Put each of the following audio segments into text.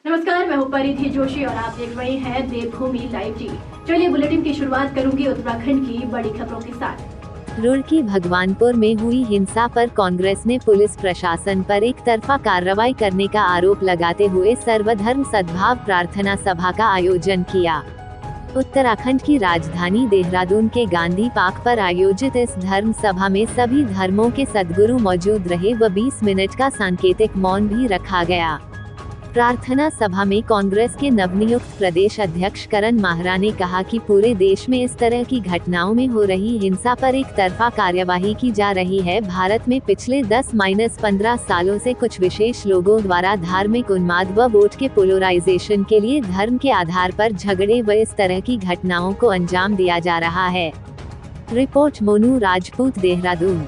नमस्कार, मैं हूं परिधि जोशी और आप देख रहे हैं देवभूमि लाइव टीवी। चलिए बुलेटिन की शुरुआत करूंगी उत्तराखंड की बड़ी खबरों के साथ। रुड़की भगवानपुर में हुई हिंसा पर कांग्रेस ने पुलिस प्रशासन पर एक तरफा कार्रवाई करने का आरोप लगाते हुए सर्वधर्म सद्भाव प्रार्थना सभा का आयोजन किया। उत्तराखंड की राजधानी देहरादून के गांधी पार्क पर आयोजित इस धर्म सभा में सभी धर्मों के सद्गुरु मौजूद रहे व 20 मिनट का सांकेतिक मौन भी रखा गया। प्रार्थना सभा में कांग्रेस के नवनियुक्त प्रदेश अध्यक्ष करण माहरा ने कहा कि पूरे देश में इस तरह की घटनाओं में हो रही हिंसा पर एक तरफा कार्यवाही की जा रही है। भारत में पिछले 10-15 सालों से कुछ विशेष लोगों द्वारा धार्मिक उन्माद व वोट के पोलराइजेशन के लिए धर्म के आधार पर झगड़े व इस तरह की घटनाओं को अंजाम दिया जा रहा है। रिपोर्ट मोनू राजपूत, देहरादून।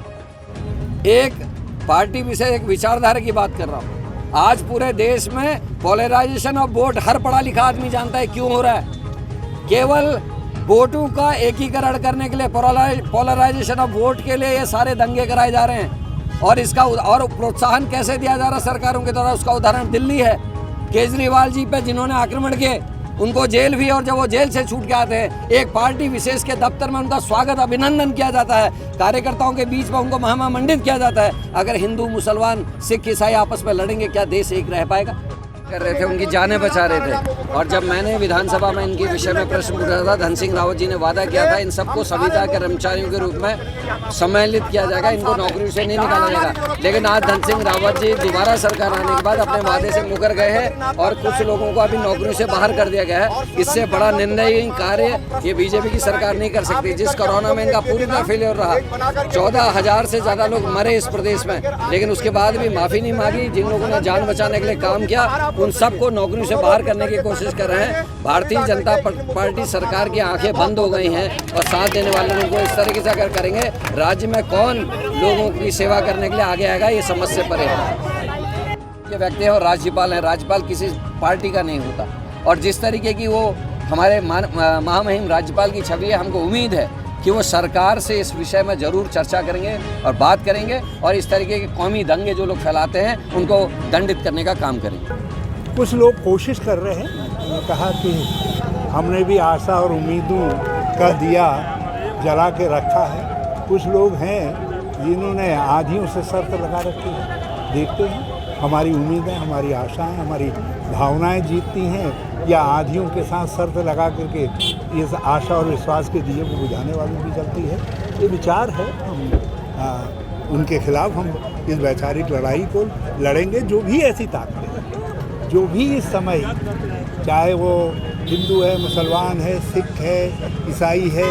एक पार्टी विशेष एक विचारधारा की बात कर रहा हूँ। आज पूरे देश में पोलराइजेशन ऑफ वोट हर पढ़ा लिखा आदमी जानता है क्यों हो रहा है। केवल वोटों का एकीकरण करने के लिए, पोलराइजेशन ऑफ वोट के लिए ये सारे दंगे कराए जा रहे हैं। और इसका और प्रोत्साहन कैसे दिया जा रहा है सरकारों के द्वारा, उसका उदाहरण दिल्ली है। केजरीवाल जी पे जिन्होंने आक्रमण किए उनको जेल भी, और जब वो जेल से छूट के आते हैं एक पार्टी विशेष के दफ्तर में उनका स्वागत अभिनंदन किया जाता है। कार्यकर्ताओं के बीच में उनको महामंडित किया जाता है। अगर हिंदू मुसलमान सिख ईसाई आपस में लड़ेंगे, क्या देश एक रह पाएगा? कर रहे थे, उनकी जानें बचा रहे थे। और जब मैंने विधानसभा में इनके विषय में प्रश्न पूछा था, धन सिंह रावत जी ने वादा किया था इन सबको संविदा कर्मचारियों के रूप में सम्मिलित किया जाएगा, इनको नौकरियों से नहीं निकाला जाएगा। लेकिन आज धन सिंह रावत जी दोबारा सरकार आने के बाद अपने वादे से मुकर गए हैं और कुछ लोगों को अभी नौकरियों से बाहर कर दिया गया है। इससे बड़ा निंदनीय कार्य ये बीजेपी की सरकार नहीं कर सकती। जिस कोरोना में इनका पूरी तरह फेलियर रहा, 14,000 से ज्यादा लोग मरे इस प्रदेश में, लेकिन उसके बाद भी माफी नहीं मांगी। जिन लोगों ने जान बचाने के लिए काम किया उन सबको नौकरियों से बाहर करने की कोशिश कर रहे हैं। भारतीय जनता पार्टी सरकार की आंखें बंद हो गई हैं और साथ देने वाले लोगों को इस तरीके से अगर करेंगे, राज्य में कौन लोगों की सेवा करने के लिए आगे आएगा, ये समझ से परे है। ये व्यक्ति है और राज्यपाल है, राज्यपाल किसी पार्टी का नहीं होता। और जिस तरीके की वो हमारे महामहिम राज्यपाल की छवि है, हमको उम्मीद है कि वो सरकार से इस विषय में जरूर चर्चा करेंगे और बात करेंगे और इस तरीके के कौमी दंगे जो लोग फैलाते हैं उनको दंडित करने का काम करेंगे। कुछ लोग कोशिश कर रहे हैं। मैंने कहा कि हमने भी आशा और उम्मीदों का दिया जला के रखा है। कुछ लोग हैं जिन्होंने आधियों से शर्त लगा रखी है। देखते हैं हमारी उम्मीदें, हमारी आशाएं, हमारी भावनाएं जीतती हैं या आधियों के साथ शर्त लगा करके इस आशा और विश्वास के दिए को बुझाने वाली भी चलती है। ये विचार है, हम उनके खिलाफ हम इस वैचारिक लड़ाई को लड़ेंगे। जो भी ऐसी ताकतें, जो भी इस समय, चाहे वो हिंदू है, मुसलमान है, सिख है, ईसाई है,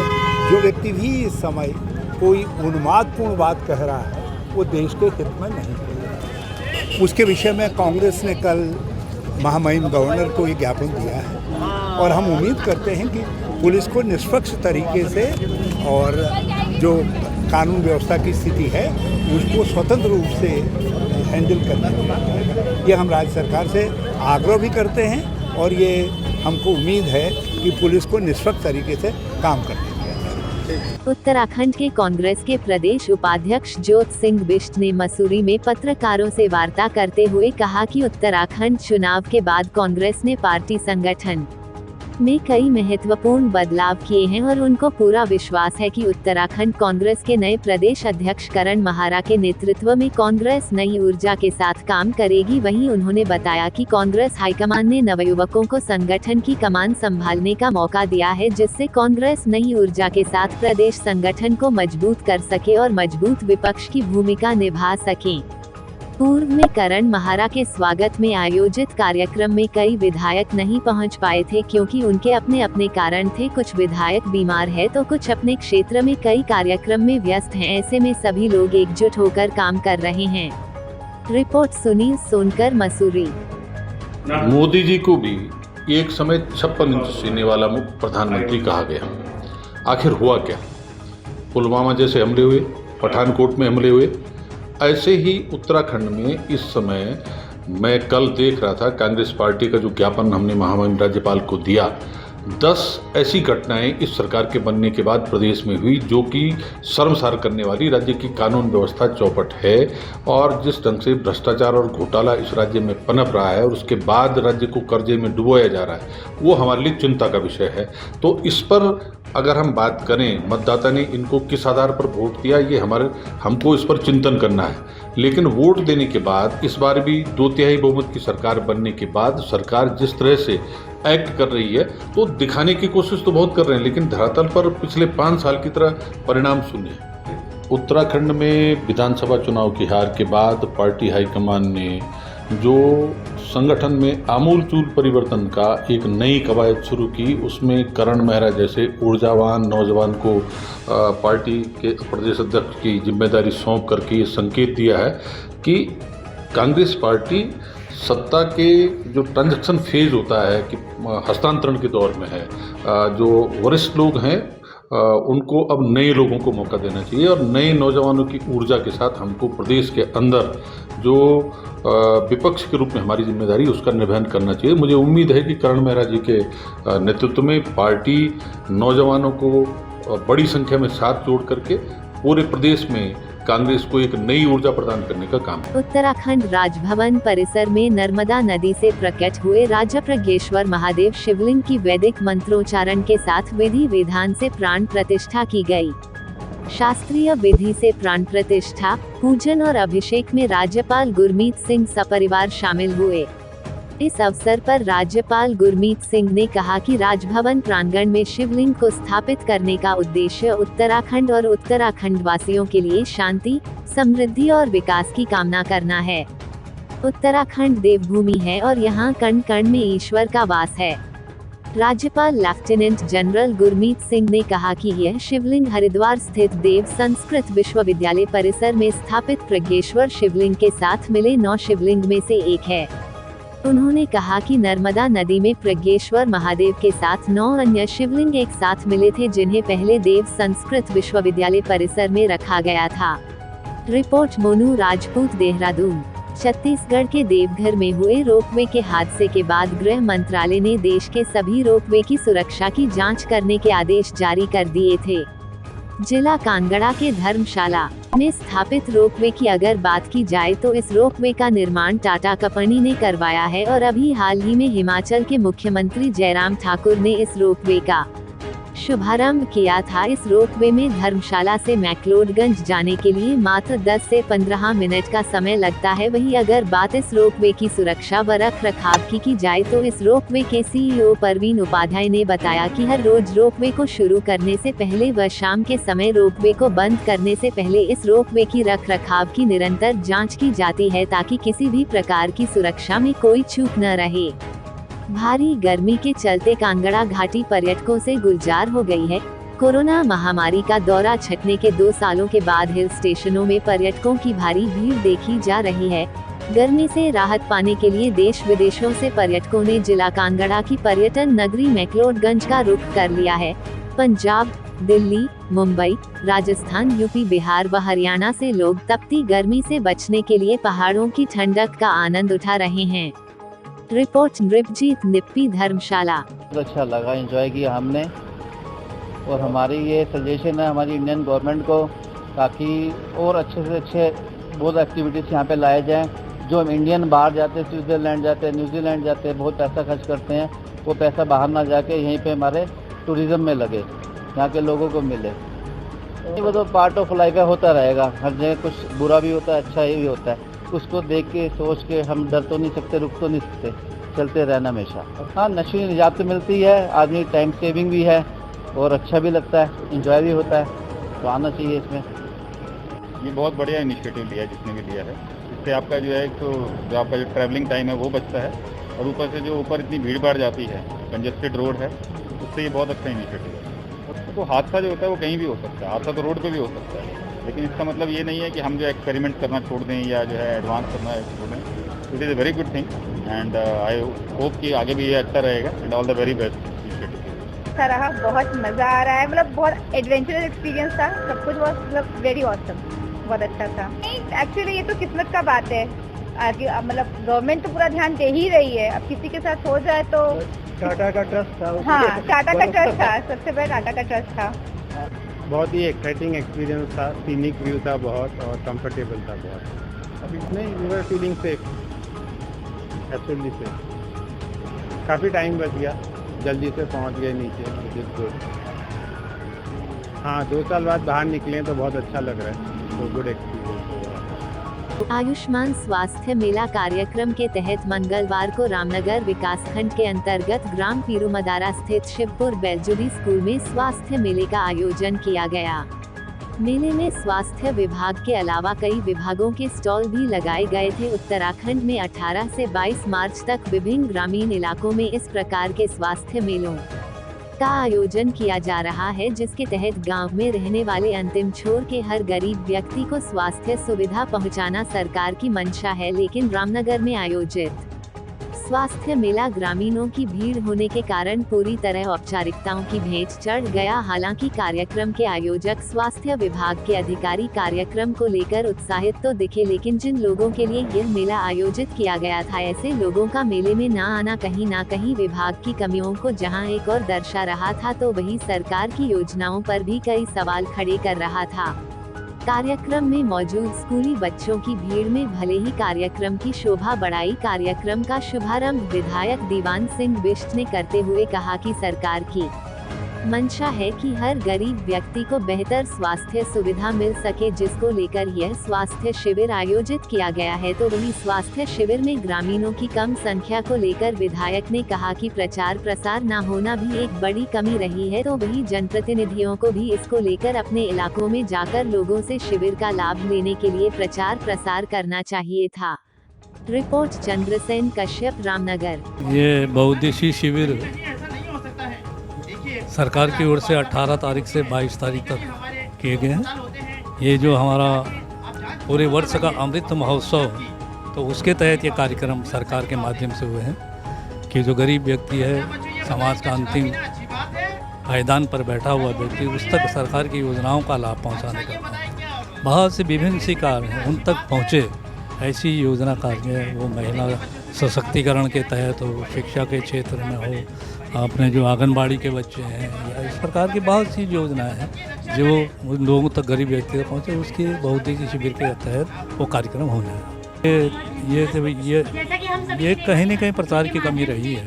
जो व्यक्ति भी इस समय कोई उन्मादपूर्ण बात कह रहा है, वो देश के हित में नहीं है। उसके विषय में कांग्रेस ने कल महामहिम गवर्नर को ये ज्ञापन दिया है और हम उम्मीद करते हैं कि पुलिस को निष्पक्ष तरीके से और जो कानून व्यवस्था की स्थिति है उसको स्वतंत्र रूप से हैंडल करना। ये हम राज्य सरकार से आग्रह भी करते हैं और ये हमको उम्मीद है कि पुलिस को निष्पक्ष तरीके से काम करना। उत्तराखंड के कांग्रेस के प्रदेश उपाध्यक्ष ज्योत सिंह बिष्ट ने मसूरी में पत्रकारों से वार्ता करते हुए कहा कि उत्तराखंड चुनाव के बाद कांग्रेस ने पार्टी संगठन में कई महत्वपूर्ण बदलाव किए हैं और उनको पूरा विश्वास है कि उत्तराखंड कांग्रेस के नए प्रदेश अध्यक्ष करण माहरा के नेतृत्व में कांग्रेस नई ऊर्जा के साथ काम करेगी। वहीं उन्होंने बताया कि कांग्रेस हाईकमान ने नवयुवकों को संगठन की कमान संभालने का मौका दिया है, जिससे कांग्रेस नई ऊर्जा के साथ प्रदेश संगठन को मजबूत कर सके और मजबूत विपक्ष की भूमिका निभा सके। पूर्व में करण माहरा के स्वागत में आयोजित कार्यक्रम में कई विधायक नहीं पहुंच पाए थे क्योंकि उनके अपने अपने कारण थे। कुछ विधायक बीमार है तो कुछ अपने क्षेत्र में कई कार्यक्रम में व्यस्त हैं। ऐसे में सभी लोग एकजुट होकर काम कर रहे हैं। रिपोर्ट सुनील सोनकर, मसूरी। मोदी जी को भी एक समय 56 इंच सीने वाला प्रधानमंत्री कहा गया। आखिर हुआ क्या? पुलवामा जैसे हमले हुए, पठानकोट में हमले हुए, ऐसे ही उत्तराखंड में इस समय मैं कल देख रहा था कांग्रेस पार्टी का जो ज्ञापन हमने महामहिम राज्यपाल को दिया, 10 ऐसी घटनाएं इस सरकार के बनने के बाद प्रदेश में हुई जो कि शर्मसार करने वाली। राज्य की कानून व्यवस्था चौपट है और जिस ढंग से भ्रष्टाचार और घोटाला इस राज्य में पनप रहा है और उसके बाद राज्य को कर्जे में डुबोया जा रहा है, वो हमारे लिए चिंता का विषय है। तो इस पर अगर हम बात करें, मतदाता ने इनको किस आधार पर वोट दिया, ये हमको इस पर चिंतन करना है। लेकिन वोट देने के बाद इस बार भी 2/3 बहुमत की सरकार बनने के बाद सरकार जिस तरह से एक्ट कर रही है तो दिखाने की कोशिश तो बहुत कर रहे हैं, लेकिन धरातल पर पिछले 5 साल की तरह परिणाम शून्य है। उत्तराखंड में विधानसभा चुनाव की हार के बाद पार्टी हाईकमान ने जो संगठन में आमूलचूल परिवर्तन का एक नई कवायद शुरू की, उसमें करण मेहरा जैसे ऊर्जावान नौजवान को पार्टी के प्रदेश अध्यक्ष की जिम्मेदारी सौंप करके ये संकेत दिया है कि कांग्रेस पार्टी सत्ता के जो ट्रांजैक्शन फेज होता है कि हस्तांतरण के दौर में है, जो वरिष्ठ लोग हैं उनको अब नए लोगों को मौका देना चाहिए और नए नौजवानों की ऊर्जा के साथ हमको प्रदेश के अंदर जो विपक्ष के रूप में हमारी जिम्मेदारी उसका निर्वहन करना चाहिए। मुझे उम्मीद है कि करण मेहरा जी के नेतृत्व में पार्टी नौजवानों को बड़ी संख्या में साथ जोड़ करके पूरे प्रदेश में कांग्रेस को एक नई ऊर्जा प्रदान करने का काम है। उत्तराखंड राजभवन परिसर में नर्मदा नदी से प्रकट हुए राजा प्रज्ञेश्वर महादेव शिवलिंग की वैदिक मंत्रोच्चारण के साथ विधि विधान से प्राण प्रतिष्ठा की गई। शास्त्रीय विधि से प्राण प्रतिष्ठा, पूजन और अभिषेक में राज्यपाल गुरमीत सिंह सपरिवार शामिल हुए। इस अवसर पर राज्यपाल गुरमीत सिंह ने कहा कि राजभवन प्रांगण में शिवलिंग को स्थापित करने का उद्देश्य उत्तराखंड और उत्तराखंड वासियों के लिए शांति, समृद्धि और विकास की कामना करना है। उत्तराखंड देवभूमि है और यहाँ कण कण में ईश्वर का वास है। राज्यपाल लेफ्टिनेंट जनरल गुरमीत सिंह ने कहा कि यह शिवलिंग हरिद्वार स्थित देव संस्कृत विश्वविद्यालय परिसर में स्थापित प्रज्ञेश्वर शिवलिंग के साथ मिले 9 शिवलिंग में से एक है। उन्होंने कहा कि नर्मदा नदी में प्रज्ञेश्वर महादेव के साथ 9 अन्य शिवलिंग एक साथ मिले थे, जिन्हें पहले देव संस्कृत विश्वविद्यालय परिसर में रखा गया था। रिपोर्ट मोनू राजपूत, देहरादून। छत्तीसगढ़ के देवघर में हुए रोपवे के हादसे के बाद गृह मंत्रालय ने देश के सभी रोपवे की सुरक्षा की जांच करने के आदेश जारी कर दिए थे। जिला कांगड़ा के धर्मशाला में स्थापित रोपवे की अगर बात की जाए तो इस रोपवे का निर्माण टाटा कंपनी ने करवाया है और अभी हाल ही में हिमाचल के मुख्यमंत्री जयराम ठाकुर ने इस रोपवे का शुभारंभ किया था। इस रोपवे में धर्मशाला से मैक्लोडगंज जाने के लिए मात्र 10 से 15 मिनट का समय लगता है। वहीं अगर बात इस रोपवे की सुरक्षा व रखरखाव की जाए तो इस रोपवे के सीईओ परवीन उपाध्याय ने बताया कि हर रोज रोपवे को शुरू करने से पहले व शाम के समय रोपवे को बंद करने से पहले इस रोपवे की रखरखाव की निरंतर जाँच की जाती है ताकि किसी भी प्रकार की सुरक्षा में कोई चूक न रहे। भारी गर्मी के चलते कांगड़ा घाटी पर्यटकों से गुलजार हो गई है। कोरोना महामारी का दौरा छटने के 2 सालों के बाद हिल स्टेशनों में पर्यटकों की भारी भीड़ देखी जा रही है। गर्मी से राहत पाने के लिए देश विदेशों से पर्यटकों ने जिला कांगड़ा की पर्यटन नगरी मैक्लोडगंज का रुख कर लिया है। पंजाब, दिल्ली, मुंबई, राजस्थान, यूपी, बिहार व हरियाणा से लोग तपती गर्मी से बचने के लिए पहाड़ों की ठंडक का आनंद उठा रहे हैं। रिपोर्ट नृपजीत निप्पी, धर्मशाला। अच्छा लगा, एंजॉय किया हमने और हमारी ये सजेशन है हमारी इंडियन गवर्नमेंट को ताकि और अच्छे से अच्छे बहुत एक्टिविटीज़ यहाँ पे लाए जाएं। जो हम इंडियन बाहर जाते हैं, स्विट्ज़रलैंड जाते हैं, न्यूजीलैंड जाते हैं, बहुत पैसा खर्च करते हैं, वो पैसा बाहर ना जाके यहीं पे हमारे टूरिज़्म में लगे, यहाँ के लोगों को मिले। वो तो पार्ट ऑफ लाइफ है, होता रहेगा। हर जगह कुछ बुरा भी होता है, अच्छा ही भी होता है। उसको देख के सोच के हम डर तो नहीं सकते, रुक तो नहीं सकते, चलते रहना हमेशा। हाँ, नशे की निजात तो मिलती है, आदमी टाइम सेविंग भी है और अच्छा भी लगता है, एंजॉय भी होता है, तो आना चाहिए इसमें। ये बहुत बढ़िया इनिशिएटिव लिया है जिसने भी लिया है। इससे आपका जो है तो जो आपका जो ट्रैवलिंग टाइम है वो बचता है और ऊपर से जो ऊपर इतनी भीड़ भाड़ जाती है, कंजेस्टेड रोड है, उससे ये बहुत अच्छा इनिशिएटिव है। तो हादसा जो होता है वो कहीं भी हो सकता है, हादसा तो रोड पे भी हो सकता है, लेकिन इसका मतलब ये नहीं है कि हम जो एक्सपेरिमेंट करना छोड़ दें या जो है एडवांस करना छोड़ दें। It is a very good thing and I hope कि आगे भी ये अच्छा रहेगा and all the very best. अच्छा रहा, बहुत मज़ा आ रहा है, मतलब बहुत एडवेंचरस एक्सपीरियंस था, सब कुछ बहुत मतलब वेरी ऑसम, बहुत अच्छा था। नहीं एक्चुअली ये तो किस्मत का बात है मतलब गवर्नमेंट तो पूरा ध्यान दे ही रही है। अब किसी के साथ हो जाए तो टाटा का ट्रस्ट था। हाँ, टाटा का ट्रस्ट था, सबसे पहले टाटा का ट्रस्ट था। बहुत ही एक्साइटिंग एक्सपीरियंस था, सीनिक व्यू था बहुत और कंफर्टेबल था बहुत। अब इसमें we were feeling safe, absolutely safe. काफ़ी टाइम बच गया, जल्दी से पहुंच गए नीचे, विच इज गुड। हाँ, 2 साल बाद बाहर निकले तो बहुत अच्छा लग रहा है, तो गुड एक्सपीरियंस होगा। आयुष्मान स्वास्थ्य मेला कार्यक्रम के तहत मंगलवार को रामनगर विकासखंड के अंतर्गत ग्राम पीरूमदारा स्थित शिवपुर बेलजुरी स्कूल में स्वास्थ्य मेले का आयोजन किया गया। मेले में स्वास्थ्य विभाग के अलावा कई विभागों के स्टॉल भी लगाए गए थे। उत्तराखंड में 18 से 22 मार्च तक विभिन्न ग्रामीण इलाकों में इस प्रकार के स्वास्थ्य मेलों का आयोजन किया जा रहा है, जिसके तहत गांव में रहने वाले अंतिम छोर के हर गरीब व्यक्ति को स्वास्थ्य सुविधा पहुंचाना सरकार की मंशा है। लेकिन रामनगर में आयोजित स्वास्थ्य मेला ग्रामीणों की भीड़ होने के कारण पूरी तरह औपचारिकताओं की भेंट चढ़ गया। हालांकि कार्यक्रम के आयोजक स्वास्थ्य विभाग के अधिकारी कार्यक्रम को लेकर उत्साहित तो दिखे, लेकिन जिन लोगों के लिए यह मेला आयोजित किया गया था, ऐसे लोगों का मेले में न आना कहीं न कहीं विभाग की कमियों को जहां एक और दर्शा रहा था, तो वहीं सरकार की योजनाओं पर भी कई सवाल खड़े कर रहा था। कार्यक्रम में मौजूद स्कूली बच्चों की भीड़ में भले ही कार्यक्रम की शोभा बढ़ाई। कार्यक्रम का शुभारंभ विधायक दीवान सिंह बिष्ट ने करते हुए कहा कि सरकार की मंशा है कि हर गरीब व्यक्ति को बेहतर स्वास्थ्य सुविधा मिल सके, जिसको लेकर यह स्वास्थ्य शिविर आयोजित किया गया है। तो वही स्वास्थ्य शिविर में ग्रामीणों की कम संख्या को लेकर विधायक ने कहा कि प्रचार प्रसार न होना भी एक बड़ी कमी रही है। तो वही जनप्रतिनिधियों को भी इसको लेकर अपने इलाकों में जाकर लोगों से शिविर का लाभ लेने के लिए प्रचार प्रसार करना चाहिए था। रिपोर्ट चंद्रसेन कश्यप, रामनगर। ये बहुउद्देशीय शिविर सरकार की ओर से 18 तारीख से 22 तारीख तक किए गए हैं। ये जो हमारा पूरे वर्ष का अमृत महोत्सव, तो उसके तहत ये कार्यक्रम सरकार के माध्यम से हुए हैं कि जो गरीब व्यक्ति है, समाज का अंतिम पायदान पर बैठा हुआ व्यक्ति, उस तक सरकार की योजनाओं का लाभ पहुंचाने का बहुत से विभिन्न सी कार्य हैं उन तक पहुँचे। ऐसी योजना कार्य है, वो महिला सशक्तिकरण के तहत हो, शिक्षा के क्षेत्र में हो, अपने जो आंगनबाड़ी के बच्चे हैं, या इस प्रकार की बहुत सी योजनाएं हैं जो उन लोगों तक गरीब व्यक्ति तक पहुँचे। उसके बहुउद्देशीय शिविर के तहत वो कार्यक्रम होने हैं। ये कहीं न कहीं प्रचार की कमी रही है।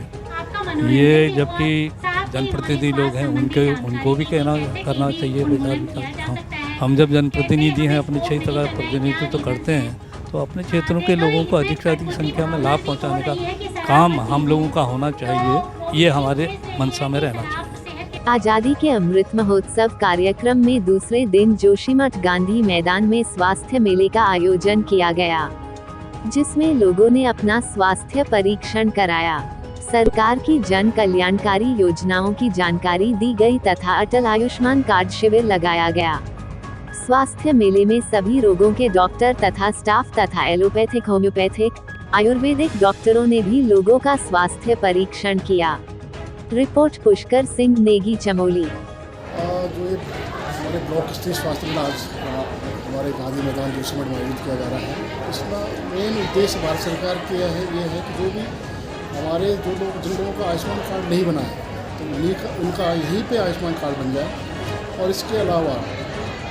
ये जबकि जनप्रतिनिधि लोग हैं, उनको भी करना चाहिए प्रचार। हम जब जनप्रतिनिधि हैं, अपने क्षेत्र का प्रतिनिधित्व तो करते हैं, तो अपने क्षेत्रों के लोगों को अधिक से अधिक संख्या में लाभ पहुंचाने का काम हम लोगों का होना चाहिए। ये हमारे मंशा में रहना चाहिए। आजादी के अमृत महोत्सव कार्यक्रम में दूसरे दिन जोशीमठ गांधी मैदान में स्वास्थ्य मेले का आयोजन किया गया, जिसमें लोगों ने अपना स्वास्थ्य परीक्षण कराया। सरकार की जन कल्याणकारी योजनाओं की जानकारी दी गई तथा अटल आयुष्मान कार्ड शिविर लगाया गया। स्वास्थ्य मेले में सभी रोगों के डॉक्टर तथा स्टाफ तथा एलोपैथिक, होम्योपैथिक, आयुर्वेदिक डॉक्टरों ने भी लोगों का स्वास्थ्य परीक्षण किया। रिपोर्ट पुष्कर सिंह नेगी, चमोली। जो हमारे ब्लॉक स्तरीय स्वास्थ्य मेला आज हमारे गांधी मैदान जोशीमठ में आयोजित किया जा रहा है। इसका मेन उद्देश्य भारत सरकार की ये है कि जो भी हमारे जिन लोगों का आयुष्मान कार्ड नहीं बना है, तो उनका यहीं पे आयुष्मान कार्ड बन जाए। और इसके अलावा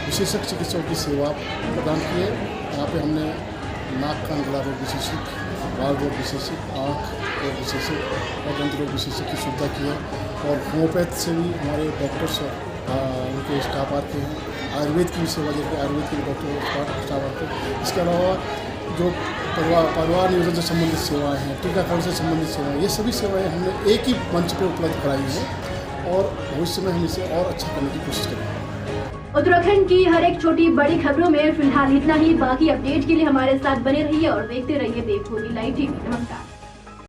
विशेषज्ञ चिकित्सकों की सेवा प्रदान की है। यहाँ पे हमने नाक कान गला रोग विशेषज्ञ, बाल रोग विशेषज्ञ, आँख रोग विशेषज्ञ और दंत रोग विशेषज्ञ की सुविधा की है। और होम्योपैथ से भी हमारे डॉक्टर्स उनके स्टाफ आते हैं। आयुर्वेद की भी सेवा देते हैं, आयुर्वेद के डॉक्टर स्टाफ आते हैं। इसके अलावा जो परिवार नियोजन से संबंधित सेवाएँ हैं, टीकाकरण से संबंधित सेवाएँ, ये सभी सेवाएँ हमने एक ही मंच पर उपलब्ध कराई हैं और भविष्य में हम इसे और अच्छा करने की कोशिश करेंगे। उत्तराखंड की हर एक छोटी बड़ी खबरों में फिलहाल इतना ही। बाकी अपडेट के लिए हमारे साथ बने रहिए और देखते रहिए देवभूमि लाइव टीवी। नमस्कार।